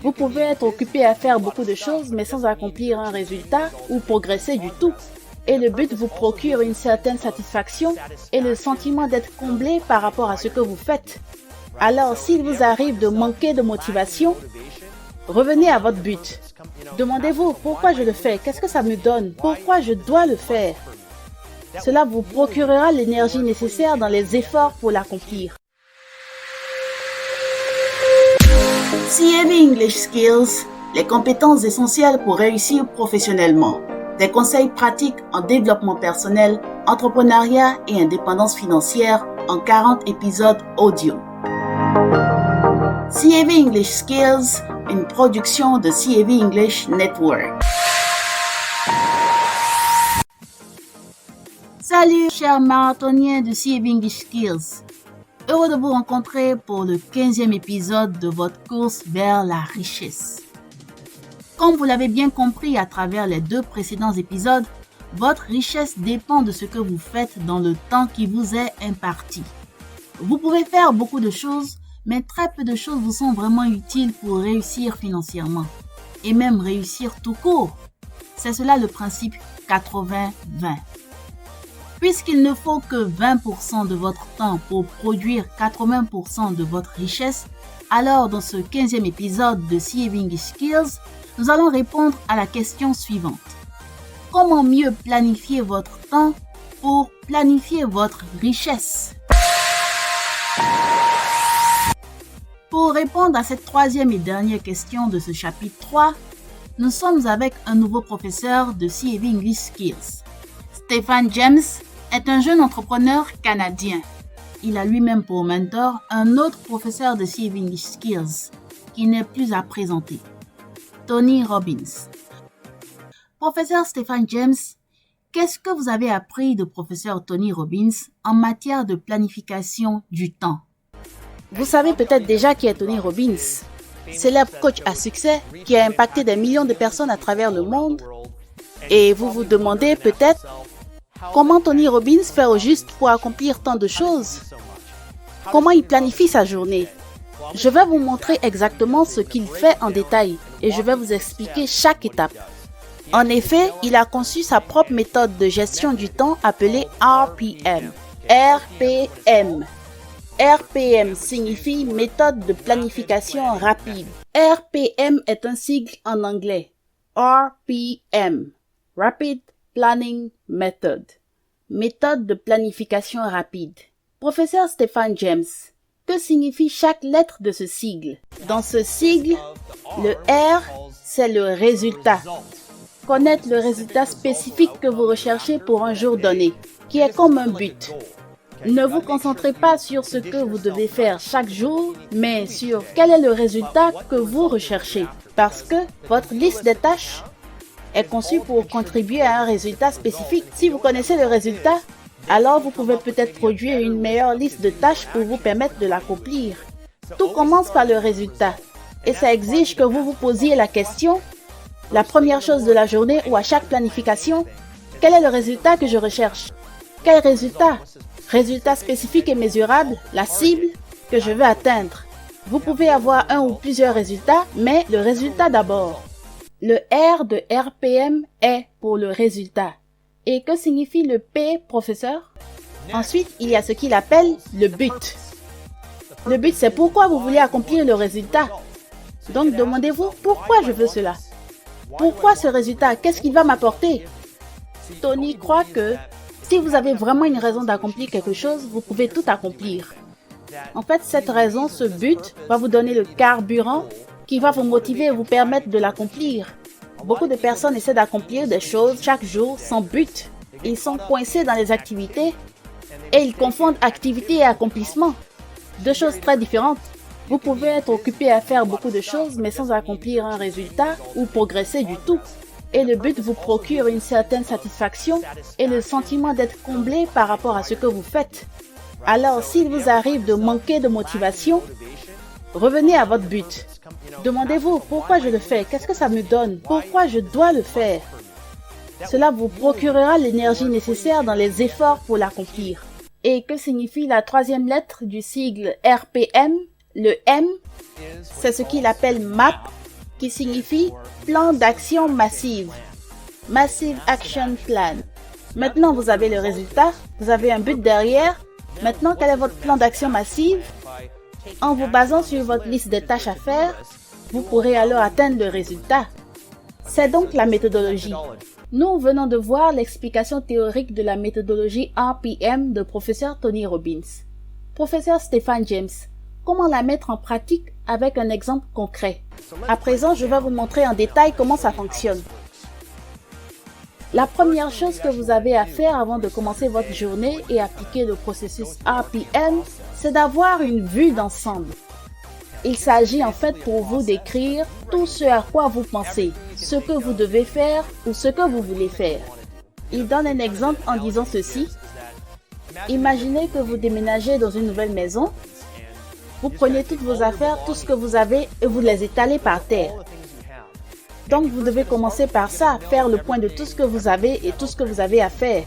Vous pouvez être occupé à faire beaucoup de choses, mais sans accomplir un résultat ou progresser du tout. Et le but vous procure une certaine satisfaction et le sentiment d'être comblé par rapport à ce que vous faites. Alors, s'il vous arrive de manquer de motivation, revenez à votre but. Demandez-vous pourquoi je le fais, qu'est-ce que ça me donne, pourquoi je dois le faire. Cela vous procurera l'énergie nécessaire dans les efforts pour l'accomplir. CAV English Skills, les compétences essentielles pour réussir professionnellement. Des conseils pratiques en développement personnel, entrepreneuriat et indépendance financière en 40 épisodes audio. CAV English Skills, une production de CAV English Network. Salut chers marathoniens de CAV English Skills. Heureux de vous rencontrer pour le 15e épisode de votre course vers la richesse. Comme vous l'avez bien compris à travers les 2 précédents épisodes, votre richesse dépend de ce que vous faites dans le temps qui vous est imparti. Vous pouvez faire beaucoup de choses, mais très peu de choses vous sont vraiment utiles pour réussir financièrement, et même réussir tout court. C'est cela le principe 80-20. Puisqu'il ne faut que 20% de votre temps pour produire 80% de votre richesse, alors dans ce 15e épisode de CAV English Skills, nous allons répondre à la question suivante. Comment mieux planifier votre temps pour planifier votre richesse? Pour répondre à cette 3e et dernière question de ce chapitre 3, nous sommes avec un nouveau professeur de CAV English Skills. Stephan James est un jeune entrepreneur canadien. Il a lui-même pour mentor un autre professeur de CAV English Skills qui n'est plus à présenter, Tony Robbins. Professeur Stephan James, qu'est-ce que vous avez appris de professeur Tony Robbins en matière de planification du temps? Vous savez peut-être déjà qui est Tony Robbins, célèbre coach à succès qui a impacté des millions de personnes à travers le monde. Et vous vous demandez peut-être comment Tony Robbins fait au juste pour accomplir tant de choses? Comment il planifie sa journée? Je vais vous montrer exactement ce qu'il fait en détail et je vais vous expliquer chaque étape. En effet, il a conçu sa propre méthode de gestion du temps appelée RPM. RPM. RPM signifie méthode de planification rapide. RPM est un sigle en anglais. RPM. Rapid Planning Method. Méthode de planification rapide. Professeur Stephan James, que signifie chaque lettre de ce sigle? Dans ce sigle, le R, c'est le résultat. Connaître le résultat spécifique que vous recherchez pour un jour donné, qui est comme un but. Ne vous concentrez pas sur ce que vous devez faire chaque jour, mais sur quel est le résultat que vous recherchez. Parce que votre liste des tâches est conçue pour contribuer à un résultat spécifique. Si vous connaissez le résultat, alors vous pouvez peut-être produire une meilleure liste de tâches pour vous permettre de l'accomplir. Tout commence par le résultat et ça exige que vous vous posiez la question, la première chose de la journée ou à chaque planification, quel est le résultat que je recherche? Quel résultat? Résultat spécifique et mesurable, la cible que je veux atteindre. Vous pouvez avoir un ou plusieurs résultats, mais le résultat d'abord. Le R de RPM est pour le résultat. Et que signifie le P, professeur? Ensuite, il y a ce qu'il appelle le but. Le but, c'est pourquoi vous voulez accomplir le résultat. Donc, demandez-vous pourquoi je veux cela. Pourquoi ce résultat? Qu'est-ce qu'il va m'apporter? Tony croit que si vous avez vraiment une raison d'accomplir quelque chose, vous pouvez tout accomplir. En fait, cette raison, ce but, va vous donner le carburant qui va vous motiver et vous permettre de l'accomplir. Beaucoup de personnes essaient d'accomplir des choses chaque jour sans but. Ils sont coincés dans les activités et ils confondent activité et accomplissement. 2 choses très différentes. Vous pouvez être occupé à faire beaucoup de choses mais sans accomplir un résultat ou progresser du tout. Et le but vous procure une certaine satisfaction et le sentiment d'être comblé par rapport à ce que vous faites. Alors, s'il vous arrive de manquer de motivation, revenez à votre but. Demandez-vous pourquoi je le fais, qu'est-ce que ça me donne, pourquoi je dois le faire. Cela vous procurera l'énergie nécessaire dans les efforts pour l'accomplir. Et que signifie la 3e lettre du sigle RPM? Le M, c'est ce qu'il appelle MAP, qui signifie plan d'action massive. Massive Action Plan. Maintenant, vous avez le résultat, vous avez un but derrière. Maintenant, quel est votre plan d'action massive? En vous basant sur votre liste de tâches à faire, vous pourrez alors atteindre le résultat. C'est donc la méthodologie. Nous venons de voir l'explication théorique de la méthodologie RPM de professeur Tony Robbins. Professeur Stephan James, comment la mettre en pratique avec un exemple concret? À présent, je vais vous montrer en détail comment ça fonctionne. La première chose que vous avez à faire avant de commencer votre journée et appliquer le processus RPM, c'est d'avoir une vue d'ensemble. Il s'agit en fait pour vous d'écrire tout ce à quoi vous pensez, ce que vous devez faire ou ce que vous voulez faire. Il donne un exemple en disant ceci. Imaginez que vous déménagez dans une nouvelle maison. Vous prenez toutes vos affaires, tout ce que vous avez et vous les étalez par terre. Donc vous devez commencer par ça, faire le point de tout ce que vous avez et tout ce que vous avez à faire.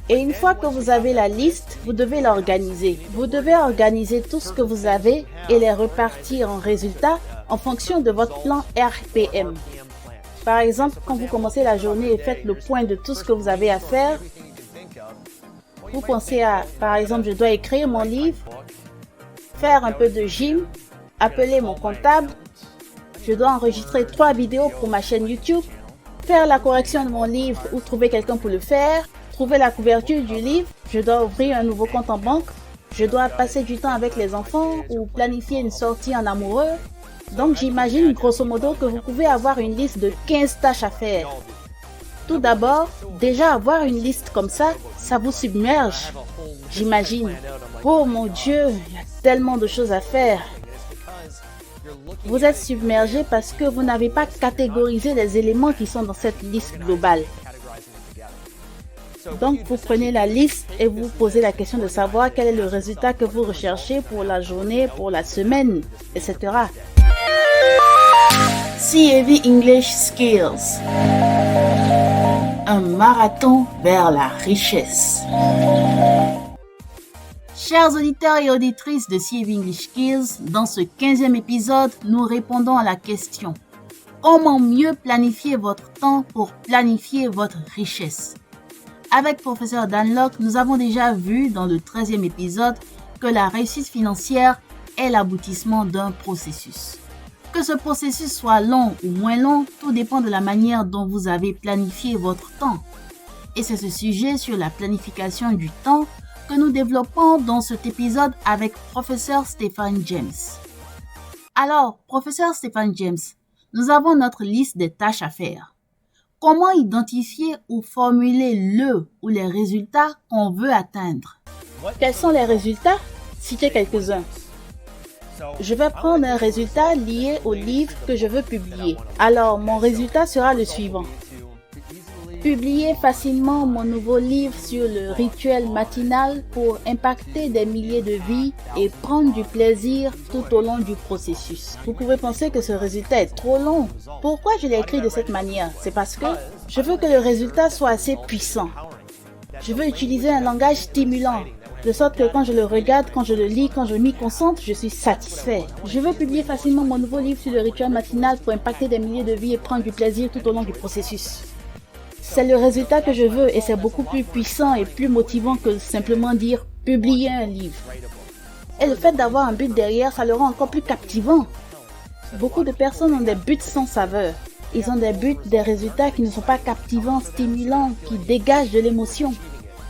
Et une fois que vous avez la liste, vous devez l'organiser. Vous devez organiser tout ce que vous avez et les repartir en résultats en fonction de votre plan RPM. Par exemple, quand vous commencez la journée et faites le point de tout ce que vous avez à faire, vous pensez à, par exemple, je dois écrire mon livre, faire un peu de gym, appeler mon comptable, je dois enregistrer 3 vidéos pour ma chaîne YouTube, faire la correction de mon livre ou trouver quelqu'un pour le faire, trouver la couverture du livre, je dois ouvrir un nouveau compte en banque, je dois passer du temps avec les enfants ou planifier une sortie en amoureux. Donc j'imagine grosso modo que vous pouvez avoir une liste de 15 tâches à faire. Tout d'abord, déjà avoir une liste comme ça vous submerge. J'imagine. Oh mon Dieu, il y a tellement de choses à faire. Vous êtes submergé parce que vous n'avez pas catégorisé les éléments qui sont dans cette liste globale. Donc, vous prenez la liste et vous vous posez la question de savoir quel est le résultat que vous recherchez pour la journée, pour la semaine, etc. CAV English Skills. Un marathon vers la richesse. Chers auditeurs et auditrices de CAV English Skills, dans ce 15e épisode, nous répondons à la question: comment mieux planifier votre temps pour planifier votre richesse? Avec professeur Dan Lok, nous avons déjà vu dans le 13e épisode que la réussite financière est l'aboutissement d'un processus. Que ce processus soit long ou moins long, tout dépend de la manière dont vous avez planifié votre temps. Et c'est ce sujet sur la planification du temps que nous développons dans cet épisode avec professeur Stephan James. Alors, professeur Stephan James, nous avons notre liste des tâches à faire. Comment identifier ou formuler le ou les résultats qu'on veut atteindre? Quels sont les résultats? Citez quelques-uns. Je vais prendre un résultat lié au livre que je veux publier. Alors, mon résultat sera le suivant. Publier facilement mon nouveau livre sur le rituel matinal pour impacter des milliers de vies et prendre du plaisir tout au long du processus. Vous pouvez penser que ce résultat est trop long. Pourquoi je l'ai écrit de cette manière? C'est parce que je veux que le résultat soit assez puissant. Je veux utiliser un langage stimulant, de sorte que quand je le regarde, quand je le lis, quand je m'y concentre, je suis satisfait. Je veux publier facilement mon nouveau livre sur le rituel matinal pour impacter des milliers de vies et prendre du plaisir tout au long du processus. C'est le résultat que je veux et c'est beaucoup plus puissant et plus motivant que simplement dire « publier un livre ». Et le fait d'avoir un but derrière, ça le rend encore plus captivant. Beaucoup de personnes ont des buts sans saveur. Ils ont des buts, des résultats qui ne sont pas captivants, stimulants, qui dégagent de l'émotion.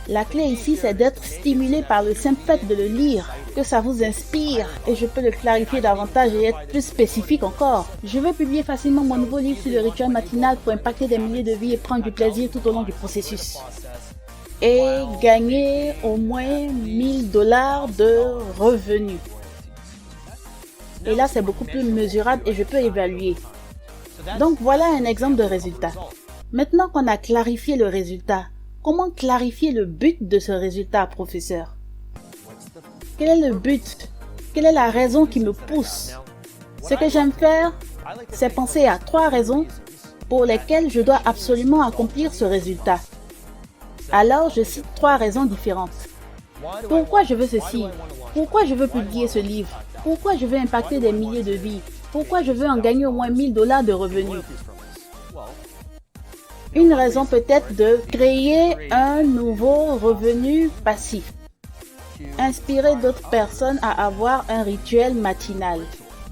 La clé ici, c'est d'être stimulé par le simple fait de le lire, que ça vous inspire. Et je peux le clarifier davantage et être plus spécifique encore. Je veux publier facilement mon nouveau livre sur le rituel matinal pour impacter des milliers de vies et prendre du plaisir tout au long du processus. Et gagner au moins $1000 de revenus. Et là, c'est beaucoup plus mesurable et je peux évaluer. Donc voilà un exemple de résultat. Maintenant qu'on a clarifié le résultat, comment clarifier le but de ce résultat, professeur? Quel est le but? Quelle est la raison qui me pousse? Ce que j'aime faire, c'est penser à 3 raisons pour lesquelles je dois absolument accomplir ce résultat. Alors, je cite 3 raisons différentes. Pourquoi je veux ceci? Pourquoi je veux publier ce livre? Pourquoi je veux impacter des milliers de vies? Pourquoi je veux en gagner au moins $1000 de revenus? Une raison peut être de créer un nouveau revenu passif. Inspirer d'autres personnes à avoir un rituel matinal.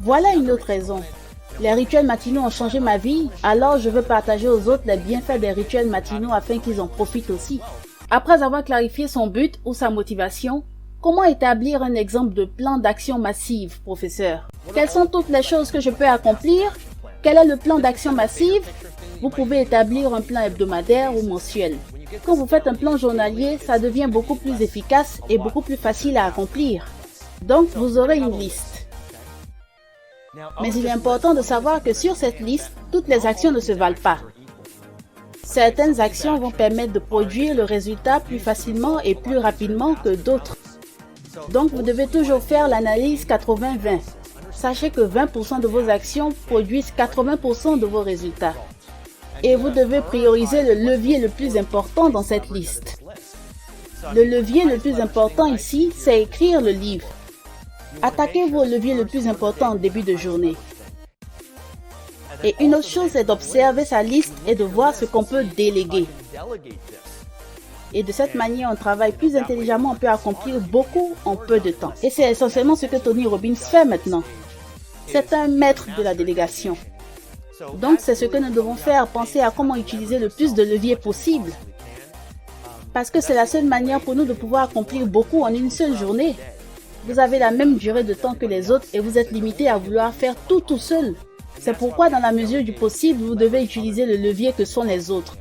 Voilà une autre raison. Les rituels matinaux ont changé ma vie, alors je veux partager aux autres les bienfaits des rituels matinaux afin qu'ils en profitent aussi. Après avoir clarifié son but ou sa motivation, comment établir un exemple de plan d'action massive, professeur? Quelles sont toutes les choses que je peux accomplir? Quel est le plan d'action massive? Vous pouvez établir un plan hebdomadaire ou mensuel. Quand vous faites un plan journalier, ça devient beaucoup plus efficace et beaucoup plus facile à accomplir. Donc, vous aurez une liste. Mais il est important de savoir que sur cette liste, toutes les actions ne se valent pas. Certaines actions vont permettre de produire le résultat plus facilement et plus rapidement que d'autres. Donc, vous devez toujours faire l'analyse 80-20. Sachez que 20% de vos actions produisent 80% de vos résultats. Et vous devez prioriser le levier le plus important dans cette liste. Le levier le plus important ici, c'est écrire le livre. Attaquez-vous au levier le plus important en début de journée. Et une autre chose, c'est d'observer sa liste et de voir ce qu'on peut déléguer. Et de cette manière, on travaille plus intelligemment, on peut accomplir beaucoup en peu de temps. Et c'est essentiellement ce que Tony Robbins fait maintenant. C'est un maître de la délégation. Donc, c'est ce que nous devons faire, penser à comment utiliser le plus de leviers possible. Parce que c'est la seule manière pour nous de pouvoir accomplir beaucoup en une seule journée. Vous avez la même durée de temps que les autres et vous êtes limité à vouloir faire tout seul. C'est pourquoi, dans la mesure du possible, vous devez utiliser le levier que sont les autres.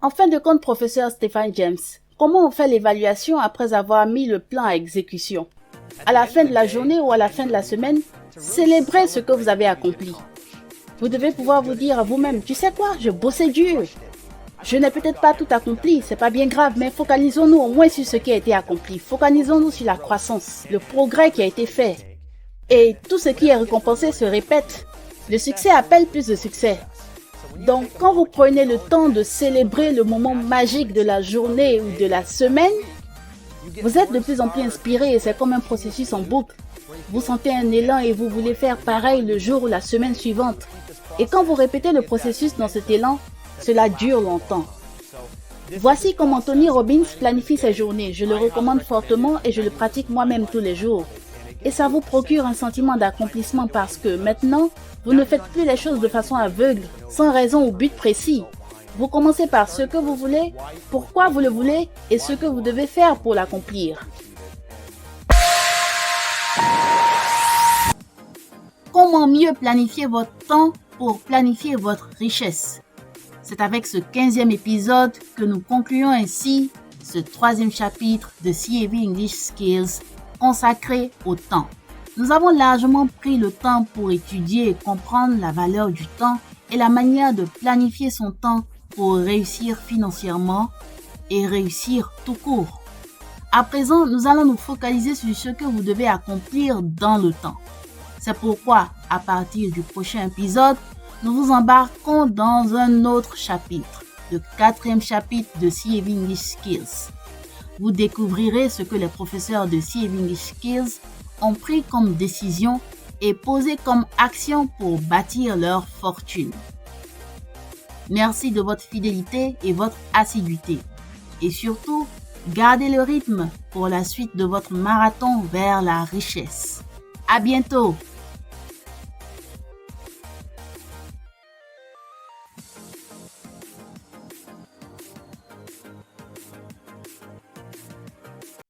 En fin de compte, professeur Stephan James, comment on fait l'évaluation après avoir mis le plan à exécution? À la fin de la journée ou à la fin de la semaine, célébrez ce que vous avez accompli. Vous devez pouvoir vous dire à vous-même, tu sais quoi, je bossais dur. Je n'ai peut-être pas tout accompli, c'est pas bien grave, mais focalisons-nous au moins sur ce qui a été accompli. Focalisons-nous sur la croissance, le progrès qui a été fait. Et tout ce qui est récompensé se répète. Le succès appelle plus de succès. Donc, quand vous prenez le temps de célébrer le moment magique de la journée ou de la semaine, vous êtes de plus en plus inspiré et c'est comme un processus en boucle. Vous sentez un élan et vous voulez faire pareil le jour ou la semaine suivante. Et quand vous répétez le processus dans cet élan, cela dure longtemps. Voici comment Tony Robbins planifie ses journées. Je le recommande fortement et je le pratique moi-même tous les jours. Et ça vous procure un sentiment d'accomplissement parce que maintenant, vous ne faites plus les choses de façon aveugle, sans raison ou but précis. Vous commencez par ce que vous voulez, pourquoi vous le voulez et ce que vous devez faire pour l'accomplir. Comment mieux planifier votre temps pour planifier votre richesse? C'est avec ce 15e épisode que nous concluons ainsi ce 3e chapitre de CAV English Skills consacré au temps. Nous avons largement pris le temps pour étudier et comprendre la valeur du temps et la manière de planifier son temps pour réussir financièrement et réussir tout court. À présent, nous allons nous focaliser sur ce que vous devez accomplir dans le temps. C'est pourquoi, à partir du prochain épisode, nous vous embarquons dans un autre chapitre, le 4e chapitre de CAV English Skills. Vous découvrirez ce que les professeurs de CAV English Skills ont pris comme décision et posé comme action pour bâtir leur fortune. Merci de votre fidélité et votre assiduité. Et surtout, gardez le rythme pour la suite de votre marathon vers la richesse. À bientôt!